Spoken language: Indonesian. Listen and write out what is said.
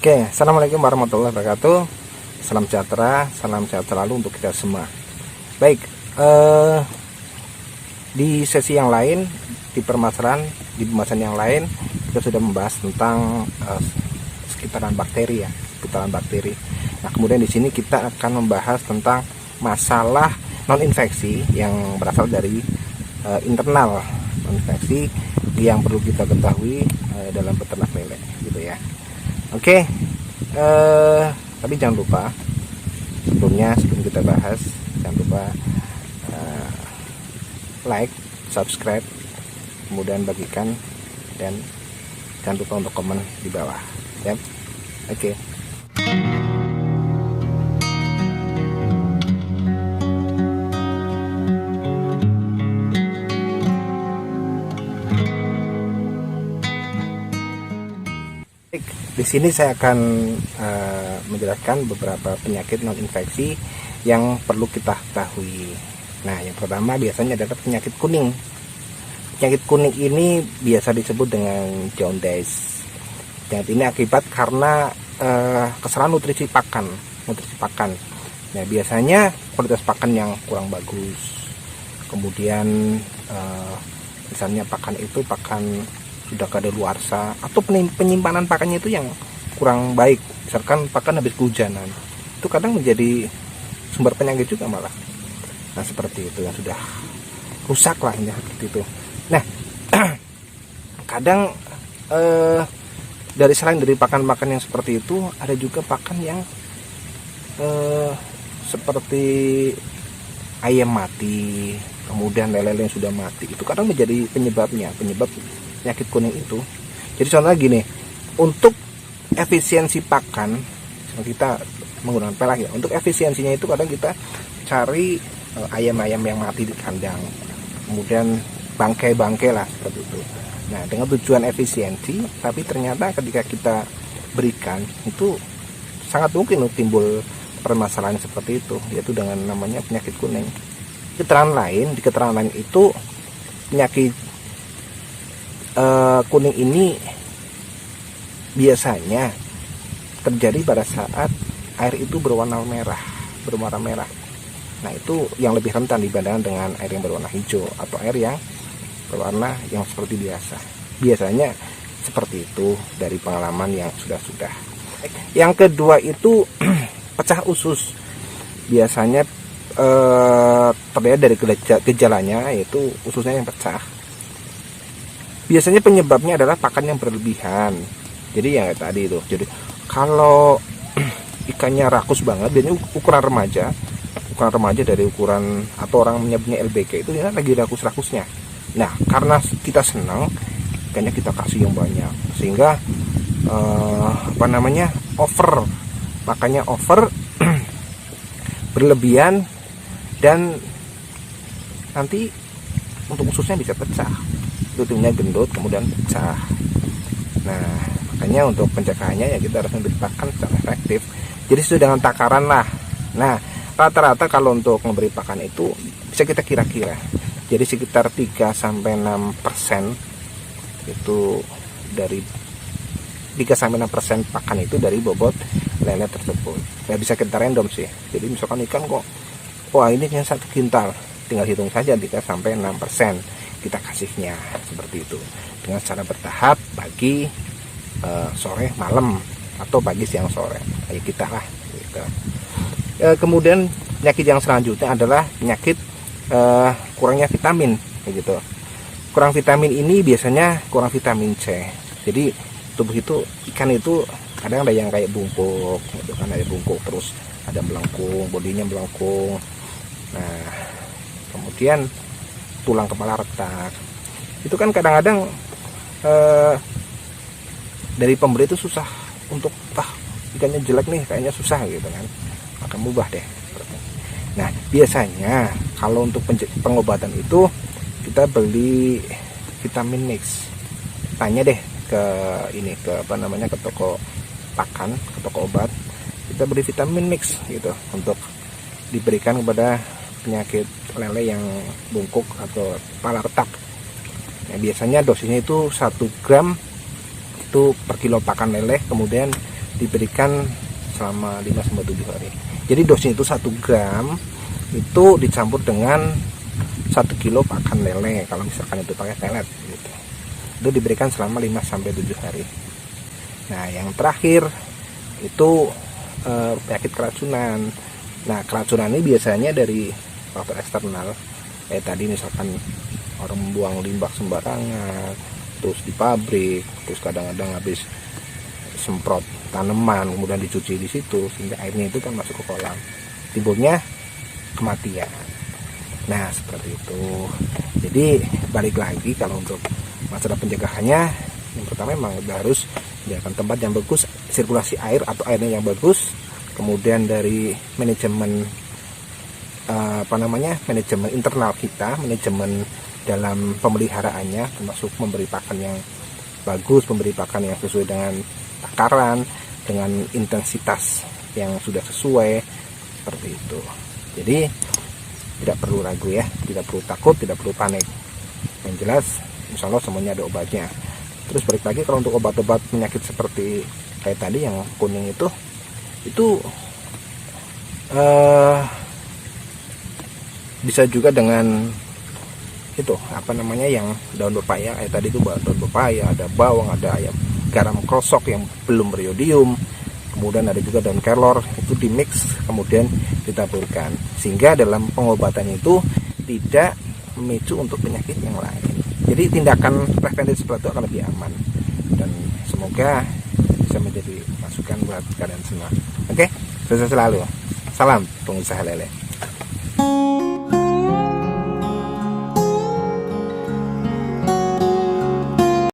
Oke, assalamualaikum warahmatullahi wabarakatuh. Salam sehat selalu untuk kita semua. Baik, di sesi yang lain, di pembahasan yang lain, kita sudah membahas tentang sekitaran bakteri ya, sekitaran bakteri. Nah, kemudian di sini kita akan membahas tentang masalah non infeksi yang berasal dari internal non infeksi yang perlu kita ketahui dalam peternak lele, gitu ya. Oke, tapi jangan lupa sebelum kita bahas, jangan lupa like, subscribe, kemudian bagikan, dan jangan lupa untuk komen di bawah ya. Oke. Di sini saya akan menjelaskan beberapa penyakit non infeksi yang perlu kita ketahui. Nah, yang pertama biasanya adalah penyakit kuning. Penyakit kuning ini biasa disebut dengan jaundice. Penyakit ini akibat karena kesalahan nutrisi pakan. Nah, biasanya kualitas pakan yang kurang bagus. Kemudian misalnya pakan sudah kadaluarsa, atau penyimpanan pakannya itu yang kurang baik, misalkan pakan habis kehujanan, itu kadang menjadi sumber penyakit juga malah. Nah, seperti itu, yang sudah rusak lah ya, seperti itu. Nah, kadang selain dari pakan-pakan yang seperti itu, ada juga pakan yang seperti ayam mati, kemudian lele yang sudah mati, itu kadang menjadi penyebab penyakit kuning itu. Jadi contohnya gini, untuk efisiensi pakan, kita menggunakan pelak ya, untuk efisiensinya itu kadang kita cari ayam-ayam yang mati di kandang, kemudian bangkai lah seperti itu. Nah, dengan tujuan efisiensi, tapi ternyata ketika kita berikan itu sangat mungkin timbul permasalahan seperti itu, yaitu dengan namanya penyakit kuning. Di keterangan lain itu penyakit kuning ini biasanya terjadi pada saat air itu berwarna merah. Nah, itu yang lebih rentan dibandingkan dengan air yang berwarna hijau atau air yang berwarna yang seperti biasa. Biasanya seperti itu dari pengalaman yang sudah. Yang kedua itu pecah usus. Biasanya terlihat dari gejalanya, yaitu ususnya yang pecah. Biasanya penyebabnya adalah pakan yang berlebihan. Jadi ya tadi itu. Jadi kalau ikannya rakus banget, biasanya ukuran remaja dari ukuran, atau orang menyebutnya LBK, itu ya lagi rakus-rakusnya. Nah, karena kita senang, ikannya kita kasih yang banyak, sehingga over, makanya over berlebihan, dan nanti untuk ususnya bisa pecah, tutupnya gendut kemudian pecah. Nah, makanya untuk pencegahannya ya kita harus memberi pakan secara efektif. Jadi sesuai dengan takaran lah. Nah, rata-rata kalau untuk memberi pakan itu bisa kita kira-kira, jadi sekitar 3-6% itu dari 3-6% pakan itu dari bobot lele tersebut. Ya bisa kita random sih. Jadi misalkan ikan kok, wah ini hanya 1 kintal, tinggal hitung saja 3-6% kita kasihnya, seperti itu, dengan cara bertahap, pagi, sore, malam, atau pagi, siang, sore, kayak kita lah gitu. Kemudian penyakit yang selanjutnya adalah penyakit kurangnya vitamin gitu. Kurang vitamin ini biasanya kurang vitamin C. Jadi tubuh itu, ikan itu kadang ada yang kayak bungkuk gitu kan, ada bungkuk, terus ada melengkung, bodinya melengkung. Nah, kemudian tulang kepala retak. Itu kan kadang-kadang dari pemberi itu susah untuk, ikannya jelek nih, kayaknya susah gitu kan, maka mubah deh. Nah, biasanya kalau untuk pengobatan itu kita beli vitamin mix. Tanya deh ke toko pakan, ke toko obat, kita beli vitamin mix gitu untuk diberikan kepada penyakit lele yang bungkuk atau kepala retak. Nah, biasanya dosisnya itu 1 gram itu per kilo pakan lele, kemudian diberikan selama 5-7 hari. Jadi dosnya itu 1 gram itu dicampur dengan 1 kilo pakan lele kalau misalkan itu pakai pelet gitu. Itu diberikan selama 5-7 hari. Nah yang terakhir itu penyakit keracunan. Nah keracunan ini biasanya dari faktor eksternal, kayak tadi misalkan orang membuang limbah sembarangan, terus di pabrik, terus kadang-kadang habis semprot tanaman kemudian dicuci di situ sehingga airnya itu kan masuk ke kolam, timbulnya kematian. Nah seperti itu. Jadi balik lagi, kalau untuk masalah pencegahannya, yang pertama memang harus biarkan tempat yang bagus, sirkulasi air atau airnya yang bagus, kemudian dari manajemen manajemen internal kita, manajemen dalam pemeliharaannya, termasuk memberi pakan yang bagus, memberi pakan yang sesuai dengan takaran, dengan intensitas yang sudah sesuai, seperti itu. Jadi tidak perlu ragu ya, tidak perlu takut, tidak perlu panik. Yang jelas insya Allah semuanya ada obatnya. Terus balik lagi, kalau untuk obat-obat penyakit seperti kayak tadi yang kuning itu bisa juga dengan itu yang daun pepaya kayak tadi itu, daun pepaya, ada bawang, ada ayam garam krosok yang belum beriodium, kemudian ada juga daun kelor, itu dimix kemudian ditaburkan, sehingga dalam pengobatannya itu tidak memicu untuk penyakit yang lain. Jadi tindakan preventif seperti itu akan lebih aman, dan semoga bisa menjadi masukan buat kalian semua. Oke, sukses selalu. Salam pengusaha lele.